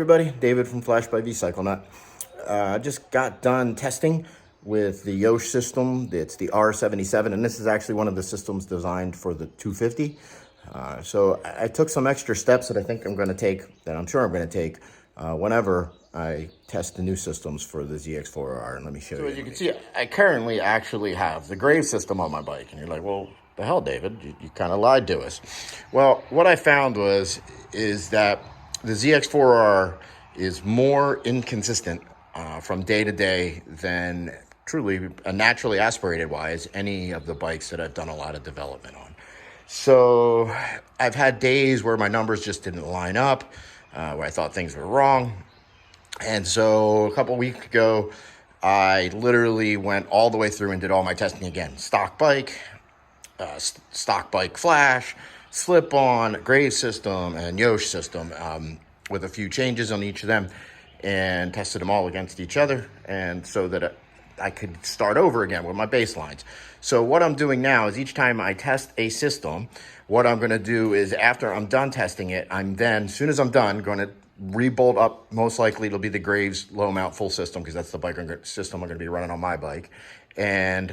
everybody, David from Flash by VCycleNut. I just got done testing with the Yosh system. It's the R77, and this is actually one of the systems designed for the 250. So I took some extra steps that I think I'm going to take, that I'm sure I'm going to take whenever I test the new systems for the Zx4rr. And let me show you. So as you can see, I currently actually have the Grave system on my bike. And you're like, well, the hell, David, you kind of lied to us. Well, what I found is that the Zx4rr is more inconsistent from day to day than truly naturally aspirated wise any of the bikes that I've done a lot of development on. So I've had days where my numbers just didn't line up, where I thought things were wrong. And so a couple weeks ago, I literally went all the way through and did all my testing again. Stock bike flash, slip-on, Grave system, and Yosh system, with a few changes on each of them, and tested them all against each other, and so that I could start over again with my baselines. So what I'm doing now is each time I test a system, what I'm going to do is after I'm done testing it, as soon as I'm done, going to rebolt up. Most likely it'll be the Graves low mount full system, because that's the system I'm going to be running on my bike, and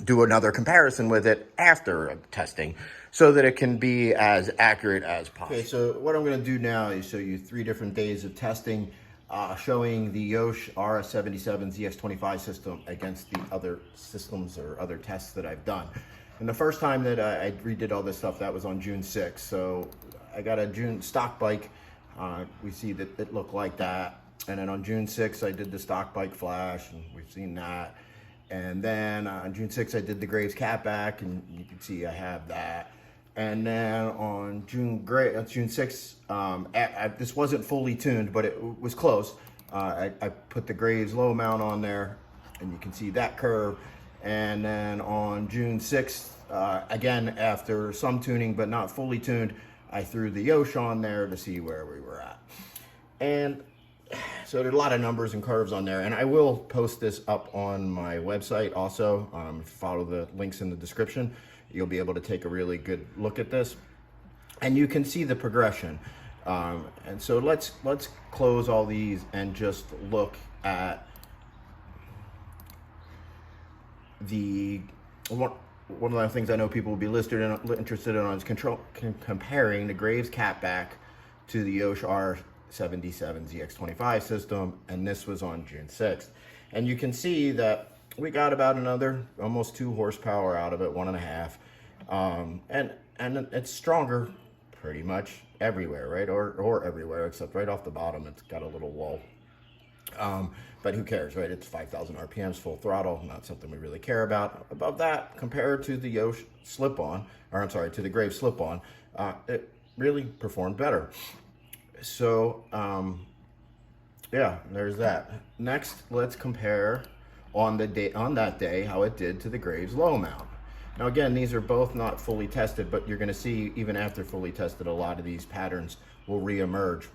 do another comparison with it after testing so that it can be as accurate as possible. Okay, so what I'm going to do now is show you 3 different days of testing, showing the Yosh R77 Zx25 system against the other systems or other tests that I've done. And the first time that I redid all this stuff, that was on June 6th. So I got a June stock bike. We see that it looked like that. And then on June 6th, I did the stock bike flash, and we've seen that. And then on June 6th, I did the Graves catback, and you can see I have that. And then on June 6th, this wasn't fully tuned, but it was close. I put the Graves low mount on there, and you can see that curve. And then on June 6th, again, after some tuning, but not fully tuned, I threw the Yosh on there to see where we were at. And so there's a lot of numbers and curves on there, and I will post this up on my website also. Follow the links in the description. You'll be able to take a really good look at this, and you can see the progression. And so let's close all these and just look at one of the things I know people will be interested in is comparing the Graves catback to the Yosh R77 Zx25 system, and this was on June 6th. And you can see that we got about another almost 2 horsepower out of it, 1.5, and it's stronger pretty much everywhere, right? Or everywhere except right off the bottom. It's got a little wall, but who cares, right? It's 5,000 RPMs, full throttle, not something we really care about. Above that, compared to the Yosh slip-on, or I'm sorry, to the Grave slip-on, it really performed better. So yeah, there's that. Next, let's compare on that day how it did to the Graves low mount. Now again, these are both not fully tested, but you're going to see even after fully tested, a lot of these patterns will re-emerge.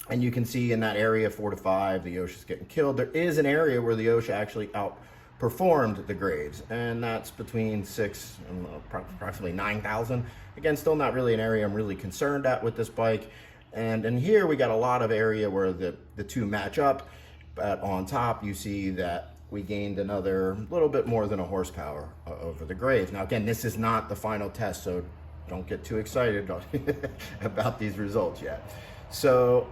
And you can see in that area 4 to 5, the Yosh is getting killed. There is an area where the Yosh actually outperformed the Graves, and that's between 6 and approximately 9,000. Again, still not really an area I'm really concerned at with this bike. And in here we got a lot of area where the two match up, but on top you see that we gained another little bit more than a horsepower over the Graves. Now again, this is not the final test, so don't get too excited about these results yet. So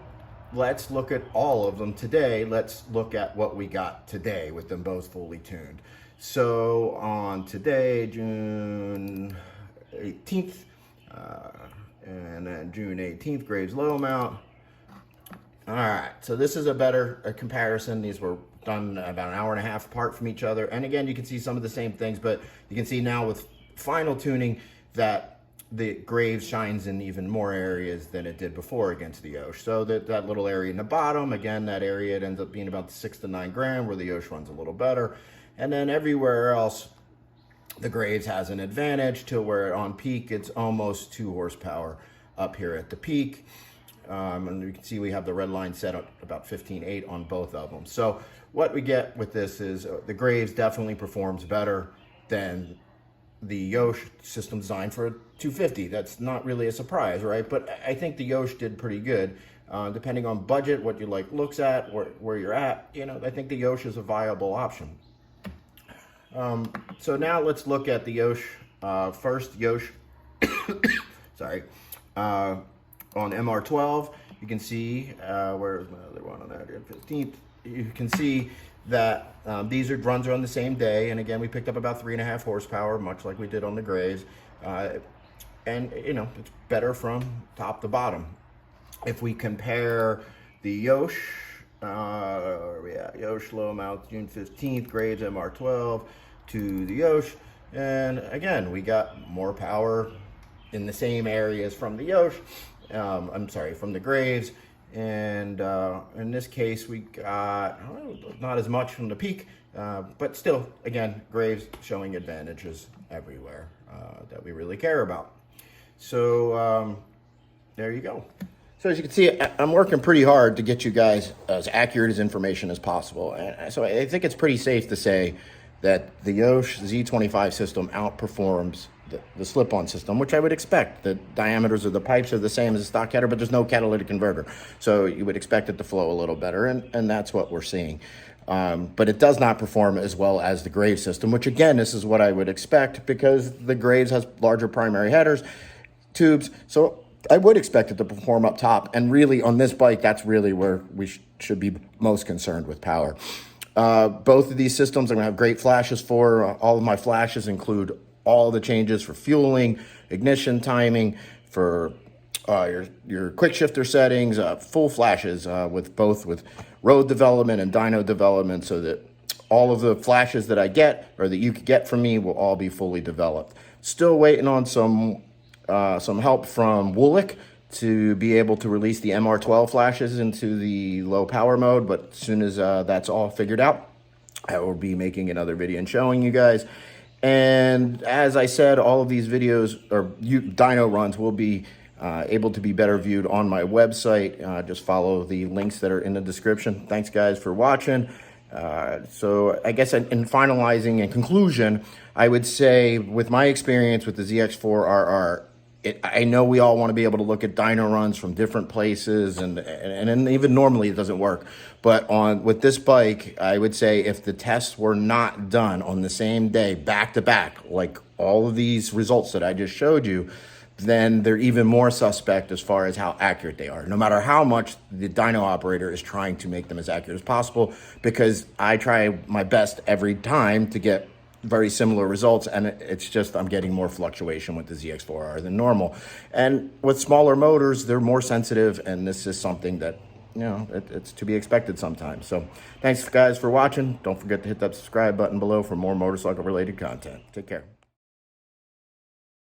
let's look at all of them today. Let's look at what we got today with them both fully tuned. So on today, June 18th, and then June 18th, Graves low mount. All right, so this is a better comparison. These were done about 1.5 hours apart from each other. And again, you can see some of the same things, but you can see now with final tuning that the Graves shines in even more areas than it did before against the Yosh. So that little area in the bottom, again, that area, it ends up being about 6 to 9 grand, where the Yosh runs a little better. And then everywhere else, the Graves has an advantage to where on peak, it's almost 2 horsepower up here at the peak. And you can see we have the red line set at about 15.8 on both of them. So what we get with this is the Graves definitely performs better than the Yosh system designed for a 250. That's not really a surprise, right? But I think the Yosh did pretty good. Depending on budget, what you like looks at, where you're at, you know, I think the Yosh is a viable option. So now let's look at the Yosh, first Yosh, sorry, on MR12. You can see, where's my other one on that, 15th? You can see that these runs are on the same day, and again, we picked up about 3.5 horsepower, much like we did on the Graves, and you know, it's better from top to bottom. If we compare the Yosh, where are we at? Yosh low mouth June 15th, Graves MR12 to the Yosh, and again, we got more power in the same areas from the Yosh, I'm sorry, from the Graves. And in this case, we got not as much from the peak, but still, again, Graves showing advantages everywhere that we really care about. So there you go. So as you can see, I'm working pretty hard to get you guys as accurate as information as possible. And so I think it's pretty safe to say that the Yosh Z25 system outperforms the slip-on system, which I would expect. The diameters of the pipes are the same as a stock header, but there's no catalytic converter. So you would expect it to flow a little better, and that's what we're seeing. But it does not perform as well as the Graves system, which again, this is what I would expect because the Graves has larger primary headers, tubes. So I would expect it to perform up top. And really on this bike, that's really where we should be most concerned with power. Both of these systems I'm gonna have great flashes for. All of my flashes include all the changes for fueling, ignition timing, for your quick shifter settings, full flashes with road development and dyno development, so that all of the flashes that I get or that you could get from me will all be fully developed. Still waiting on some help from Woolick to be able to release the MR12 flashes into the low power mode, but as soon as that's all figured out, I will be making another video and showing you guys. And as I said, all of these videos or dyno runs will be able to be better viewed on my website. Just follow the links that are in the description. Thanks guys for watching. So I guess in finalizing and conclusion, I would say with my experience with the Zx4rr, I know we all want to be able to look at dyno runs from different places, and even normally it doesn't work. But with this bike, I would say if the tests were not done on the same day, back to back, like all of these results that I just showed you, then they're even more suspect as far as how accurate they are, no matter how much the dyno operator is trying to make them as accurate as possible, because I try my best every time to get very similar results, and it's just I'm getting more fluctuation with the Zx4rr than normal. And with smaller motors, they're more sensitive, and this is something that, you know, it's to be expected sometimes. So thanks guys for watching. Don't forget to hit that subscribe button below for more motorcycle related content. Take care.